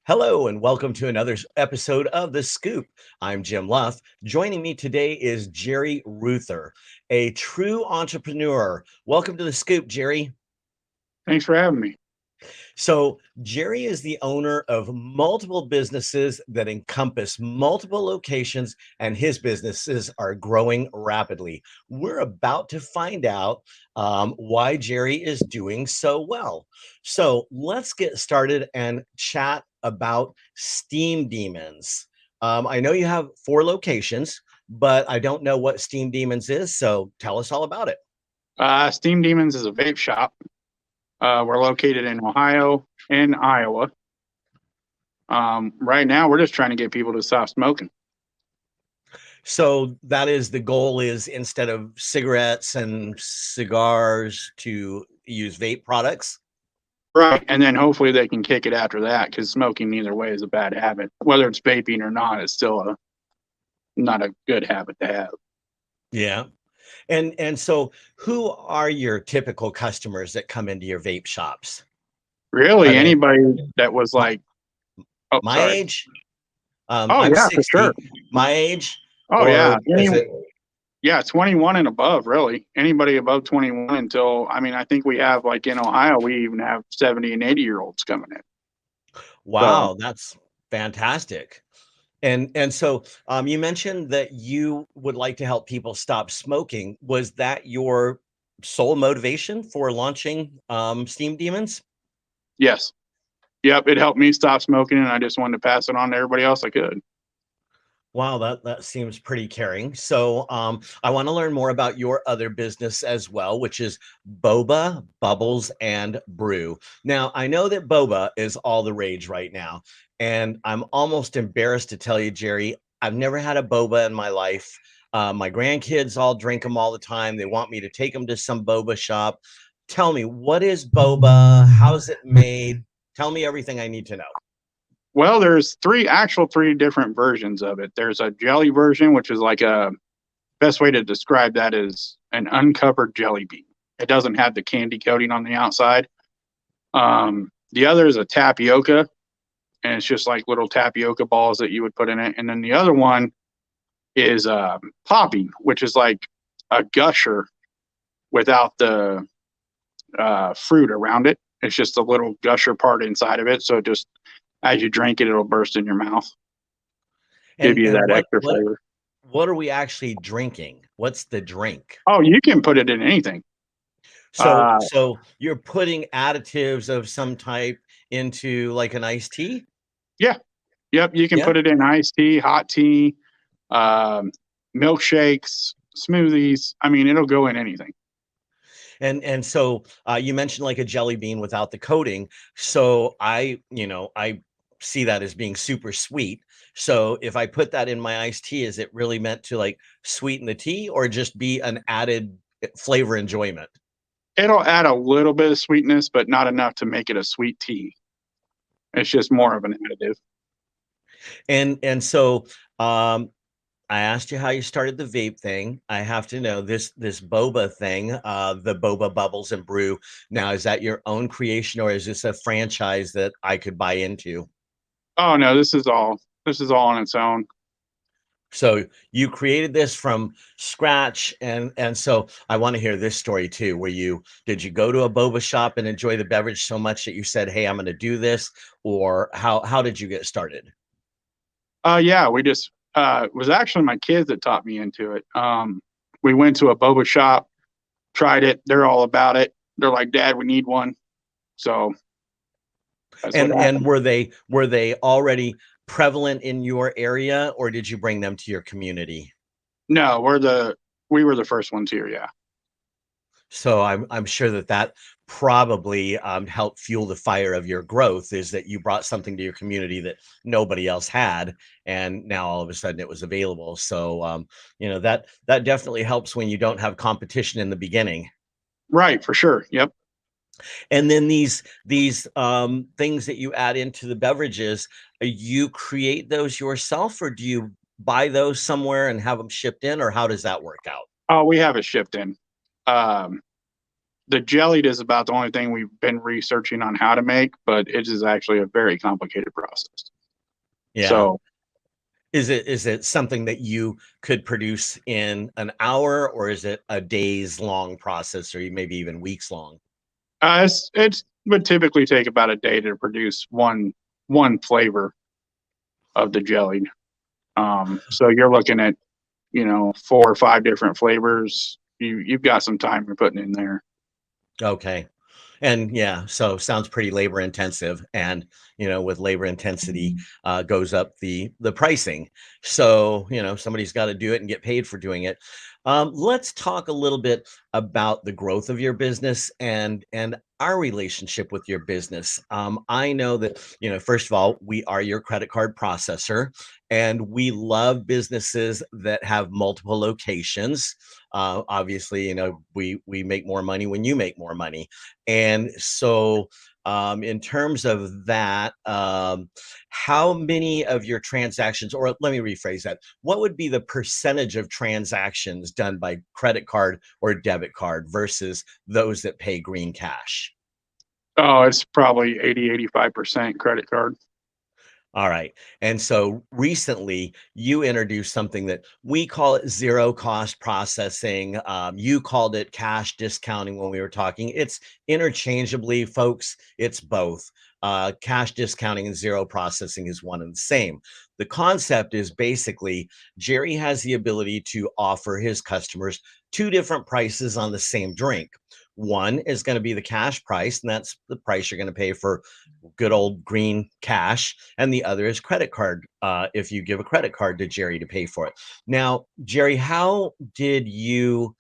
Hello, and welcome to another episode of The Scoop. I'm Jim Luff. Joining me today is Jerry Reuther, a true entrepreneur. Welcome to The Scoop, Jerry. Thanks for having me. So, Jerry is the owner of multiple businesses that encompass multiple locations, and his businesses are growing rapidly. We're about to find out why Jerry is doing so well. So, let's get started and chat about Steam Demons. I know you have 4 locations, but I don't know what Steam Demons is. So, tell us all about it. Steam Demons is a vape shop. We're located in Ohio and Iowa. Right now, we're just trying to get people to stop smoking. So that is the goal, is instead of cigarettes and cigars to use vape products. Right. And then hopefully they can kick it after that, because smoking either way is a bad habit. Whether it's vaping or not, it's still not a good habit to have. Yeah. And so who are your typical customers that come into your vape shops? Are Really, they anybody that was my, like, oh, my sorry. age? Oh, I'm yeah, for sure. 60. My age? Oh, Or yeah. is it? Yeah, 21 and above, really. Anybody above 21 until, I think we have, like in Ohio, we even have 70 and 80-year-olds coming in. So, Wow, that's fantastic. And so you mentioned that you would like to help people stop smoking. Was that your sole motivation for launching Steam Demons? yes. Yep, it helped me stop smoking, and I just wanted to pass it on to everybody else I could. Wow, that seems pretty caring. So I want to learn more about your other business as well, which is Boba, Bubbles, and Brew. Now, I know that Boba is all the rage right now, and I'm almost embarrassed to tell you, Jerry, I've never had a Boba in my life. My grandkids all drink them all the time. They want me to take them to some Boba shop. Tell me, what is Boba? How's it made? Tell me everything I need to know. Well, there's three different versions of it. There's a jelly version, which is like a best way to describe that is an uncovered jelly bean. It doesn't have the candy coating on the outside. The other is a tapioca, and it's just like little tapioca balls that you would put in it. And then the other one is popping, which is like a gusher without the fruit around it. It's just a little gusher part inside of it. So just as you drink it, it'll burst in your mouth, give And you and that what extra what flavor. what are we actually drinking? What's the drink? Oh, you can put it in anything. So Uh, so you're putting additives of some type into like an iced tea? yeah, yep. You can Yeah. put it in iced tea, hot tea, um, milkshakes, smoothies. It'll go in anything. And so you mentioned like a jelly bean without the coating. So I see that as being super sweet. So if I put that in my iced tea, is it really meant to like sweeten the tea or just be an added flavor enjoyment? It'll add a little bit of sweetness, but not enough to make it a sweet tea. It's just more of an additive. And so I asked you how you started the vape thing. I have to know this Boba thing, the Boba Bubbles and Brew. Now, is that your own creation or is this a franchise that I could buy into? Oh no, this is all on its own. So you created this from scratch, and so I want to hear this story too. Where you did you go to a boba shop and enjoy the beverage so much that you said, "Hey, I'm going to do this," or how did you get started? Yeah, we just it was actually my kids that taught me into it. We went to a boba shop, tried it. They're all about it. They're like, Dad, we need one. So that's what And happened. were they already prevalent in your area, or did you bring them to your community? No, we were the first ones here. Yeah. So I'm sure that probably helped fuel the fire of your growth, is that you brought something to your community that nobody else had, and now all of a sudden it was available. So that definitely helps when you don't have competition in the beginning. Right, for sure. Yep. And then these things that you add into the beverages, you create those yourself, or do you buy those somewhere and have them shipped in, or how does that work out? Oh, we have it shipped in. Um, the jellied is about the only thing we've been researching on how to make, but it is actually a very complicated process. Yeah. So Is it something that you could produce in an hour, or is it a days long process, or maybe even weeks long? it's would typically take about a day to produce one flavor of the jellied. So you're looking at, 4 or 5 different flavors. You've got some time you're putting in there. Okay. And yeah, so sounds pretty labor intensive, and with labor intensity goes up the pricing. So somebody's got to do it and get paid for doing it. Let's talk a little bit about the growth of your business and our relationship with your business. I know that first of all, we are your credit card processor, and we love businesses that have multiple locations. Obviously, we make more money when you make more money. And so, in terms of that, how many of your transactions, or let me rephrase that, what would be the percentage of transactions done by credit card or debit card versus those that pay green cash? Oh, it's probably 85% credit card. All right. And so recently you introduced something that we call it zero cost processing. You called it cash discounting when we were talking. It's interchangeably, folks, it's both. Cash discounting and zero processing is one and the same. The concept is basically Jerry has the ability to offer his customers two different prices on the same drink. One is going to be the cash price, and that's the price you're going to pay for good old green cash, and the other is credit card, if you give a credit card to Jerry to pay for it. Now, Jerry, how did you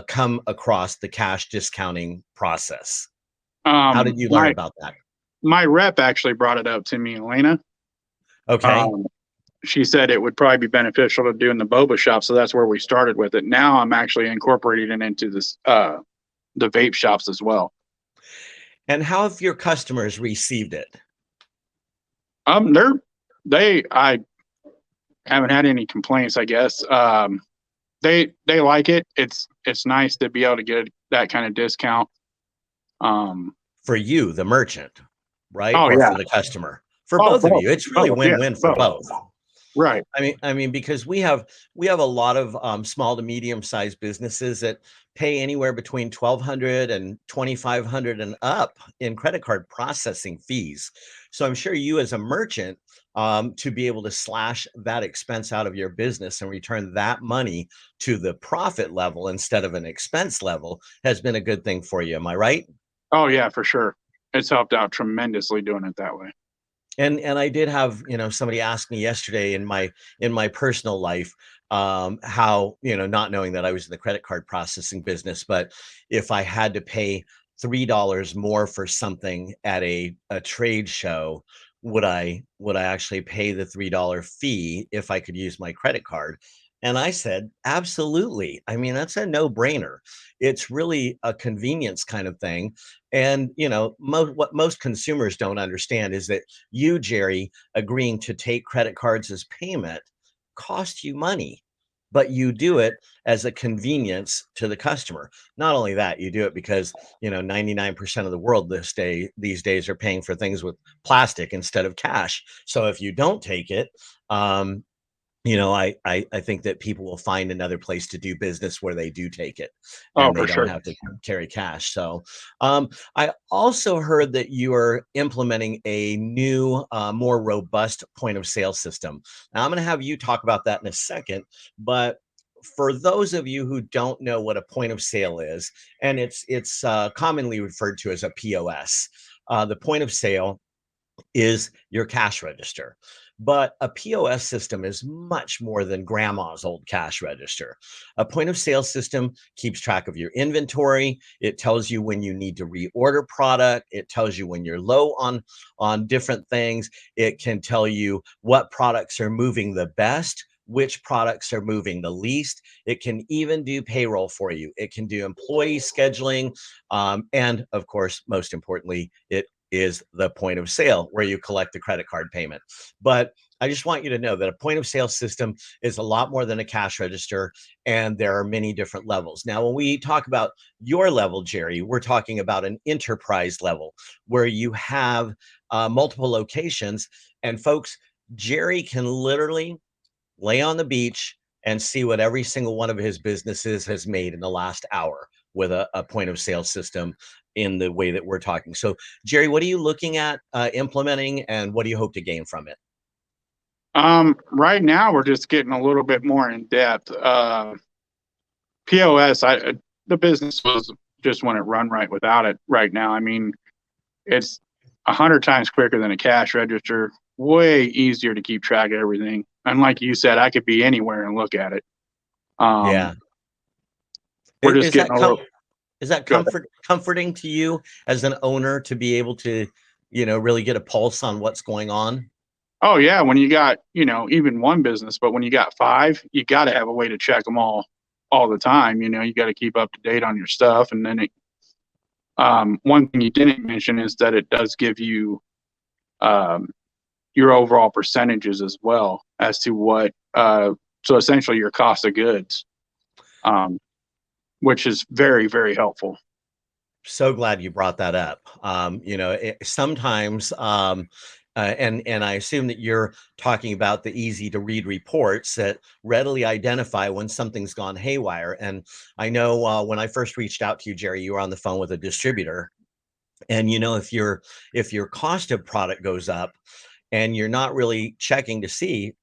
come across the cash discounting process? How Um, did you learn my about that? my rep actually brought it up to me, Elena. Okay. Um, she said it would probably be beneficial to do in the boba shop, so that's where we started with it. Now I'm actually incorporating it into this the vape shops as well. And how have your customers received it? They're they I haven't had any complaints, I guess. They like it. It's nice to be able to get that kind of discount. Um, For you, the merchant, right? oh Or yeah. for the customer? For Oh, both of both, you. It's really both, yeah, win-win for both. both. Right. I mean, because we have a lot of small to medium sized businesses that pay anywhere between 1,200 and 2,500 and up in credit card processing fees. So I'm sure you, as a merchant, to be able to slash that expense out of your business and return that money to the profit level instead of an expense level has been a good thing for you. Am I right? Oh yeah, for sure. It's helped out tremendously doing it that way. And I did have, somebody ask me yesterday in my personal life, how, not knowing that I was in the credit card processing business, but if I had to pay $3 more for something at a trade show, would I actually pay the $3 fee if I could use my credit card? And I said, absolutely. I mean, that's a no-brainer. It's really a convenience kind of thing. And what most consumers don't understand is that you, Jerry, agreeing to take credit cards as payment costs you money, but you do it as a convenience to the customer. Not only that, you do it because 99% of the world these days are paying for things with plastic instead of cash. So if you don't take it, um, I think that people will find another place to do business where they do take it Oh, and for they don't sure. have to carry cash. So, I also heard that you are implementing a new, more robust point of sale system. Now, I'm going to have you talk about that in a second, but for those of you who don't know what a point of sale is, and it's commonly referred to as a POS, the point of sale is your cash register. But a POS system is much more than grandma's old cash register. A point of sale system keeps track of your inventory. It tells you when you need to reorder product. It tells you when you're low on different things. It can tell you what products are moving the best, which products are moving the least. It can even do payroll for you. It can do employee scheduling. And of course, most importantly, it is the point of sale where you collect the credit card payment. But I just want you to know that a point of sale system is a lot more than a cash register, and there are many different levels. Now, when we talk about your level, Jerry, we're talking about an enterprise level where you have multiple locations. And folks, Jerry can literally lay on the beach and see what every single one of his businesses has made in the last hour with a point of sale system in the way that we're talking. So, Jerry, what are you looking at implementing, and what do you hope to gain from it? Right now we're just getting a little bit more in depth. POS, the business was just wouldn't run right without it right now. I mean, it's 100 times quicker than a cash register, way easier to keep track of everything. And like you said, I could be anywhere and look at it. Um, Yeah. we're just Is getting that a little. is that Go ahead. comforting to you as an owner to be able to, really get a pulse on what's going on? Oh yeah, when you got even one business, but when you got five, you got to have a way to check them all the time. You got to keep up to date on your stuff, and then one thing you didn't mention is that it does give you um, your overall percentages as well as to what so essentially your cost of goods, um, which is very, very helpful. So glad you brought that up. Sometimes, and I assume that you're talking about the easy to read reports that readily identify when something's gone haywire. And I know when I first reached out to you, Jerry, you were on the phone with a distributor, and if your cost of product goes up, and you're not really checking to see,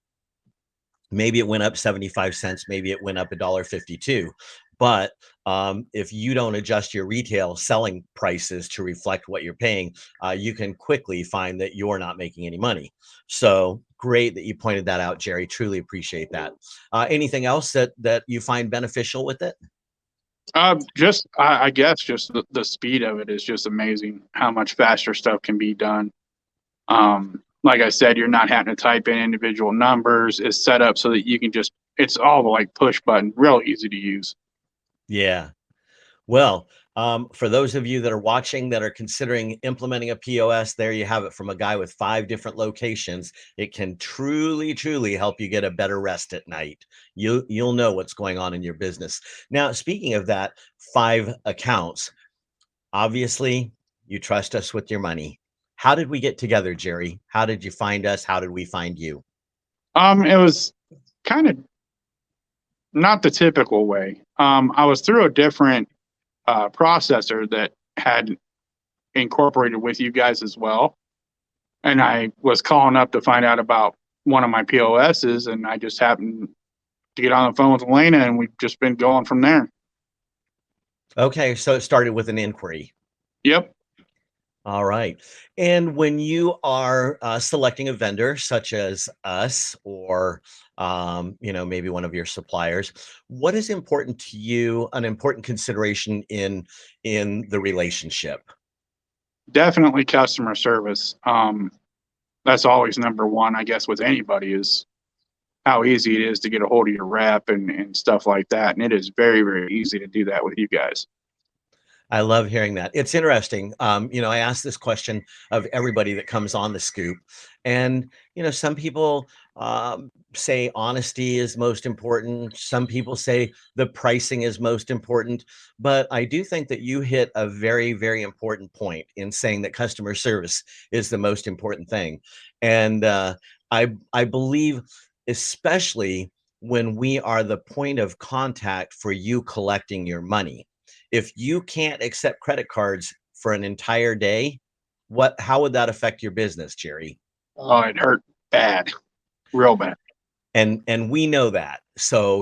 maybe it went up 75 cents, maybe it went up $1.52. But if you don't adjust your retail selling prices to reflect what you're paying, you can quickly find that you're not making any money. So great that you pointed that out, Jerry. Truly appreciate that. Anything else that you find beneficial with it? Just I guess just the speed of it is just amazing. How much faster stuff can be done. Like I said, you're not having to type in individual numbers. It's set up so that you can just it's all like push button, real easy to use. Yeah. Well, for those of you that are watching that are considering implementing a POS, there you have it from a guy with 5 different locations. It can truly, truly help you get a better rest at night. You'll know what's going on in your business. Now, speaking of that, 5 accounts, obviously you trust us with your money. How did we get together, Jerry? How did you find us? How did we find you? It was kind of not the typical way. I was through a different processor that had incorporated with you guys as well, and I was calling up to find out about one of my POSs, and I just happened to get on the phone with Elena, and we've just been going from there. Okay, so it started with an inquiry. Yep. All right. And when you are selecting a vendor such as us, or maybe one of your suppliers, what is important to you, an important consideration in the relationship? Definitely customer service. That's always number one, I guess, with anybody is how easy it is to get a hold of your rep and stuff like that. And it is very, very easy to do that with you guys. I love hearing that. It's interesting. I ask this question of everybody that comes on the scoop, and some people say honesty is most important. Some people say the pricing is most important. But I do think that you hit a very, very important point in saying that customer service is the most important thing, and I believe, especially when we are the point of contact for you collecting your money, if you can't accept credit cards for an entire day, how would that affect your business, Jerry? Oh, it hurt bad, real bad. And we know that. So,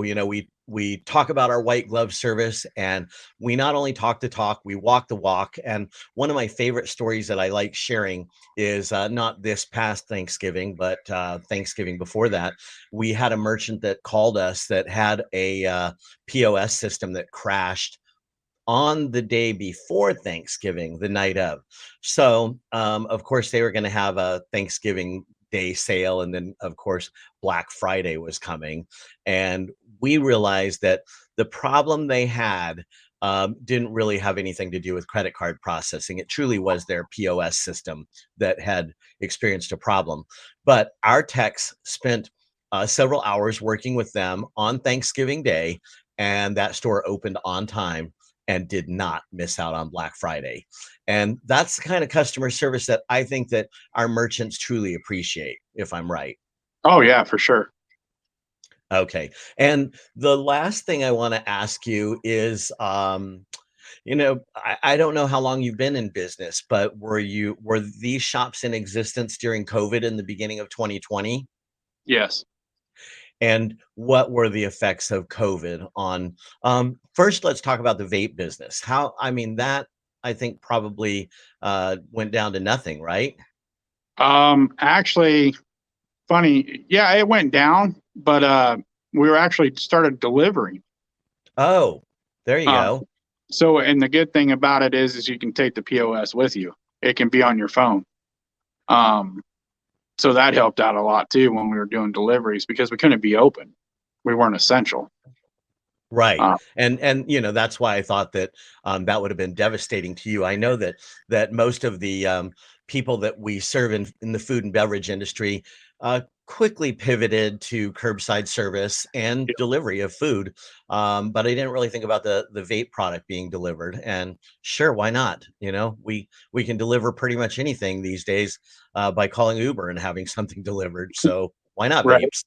we talk about our white glove service, and we not only talk the talk, we walk the walk. And one of my favorite stories that I like sharing is not this past Thanksgiving, but Thanksgiving before that. We had a merchant that called us that had a POS system that crashed on the day before Thanksgiving, the night of. So, of course, they were going to have a Thanksgiving Day sale. And then, of course, Black Friday was coming. And we realized that the problem they had didn't really have anything to do with credit card processing. It truly was their POS system that had experienced a problem. But our techs spent several hours working with them on Thanksgiving Day, and that store opened on time and did not miss out on Black Friday. And that's the kind of customer service that I think that our merchants truly appreciate, if I'm right. Oh yeah, for sure. Okay. And the last thing I want to ask you is, I don't know how long you've been in business, but were these shops in existence during COVID in the beginning of 2020? Yes. And what were the effects of COVID on, first, let's talk about the vape business. I mean, that I think probably went down to nothing, right? Actually, funny. Yeah, it went down, but we were actually started delivering. Oh, there you Uh, go. so, and the good thing about it is you can take the POS with you. It can be on your phone. Um, so that helped out a lot too when we were doing deliveries because we couldn't be open. We weren't essential. Right. Uh, And that's why I thought that that would have been devastating to you. I know that most of the people that we serve in the food and beverage industry quickly pivoted to curbside service and yeah, delivery of food. But I didn't really think about the vape product being delivered. And sure, why not? We can deliver pretty much anything these days by calling Uber and having something delivered. So why not right, vapes?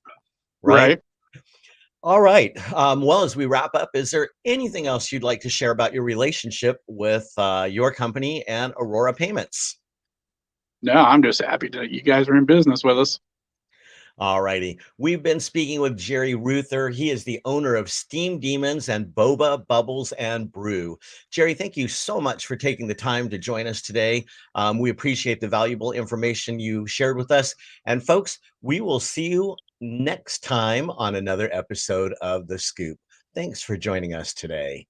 Right. right. All right. Well, as we wrap up, is there anything else you'd like to share about your relationship with your company and Aurora Payments? No, I'm just happy that you guys are in business with us. All righty. We've been speaking with Jerry Reuther. He is the owner of Steam Demons and Boba, Bubbles, and Brew. Jerry, thank you so much for taking the time to join us today. We appreciate the valuable information you shared with us. And folks, we will see you next time on another episode of The Scoop. Thanks for joining us today.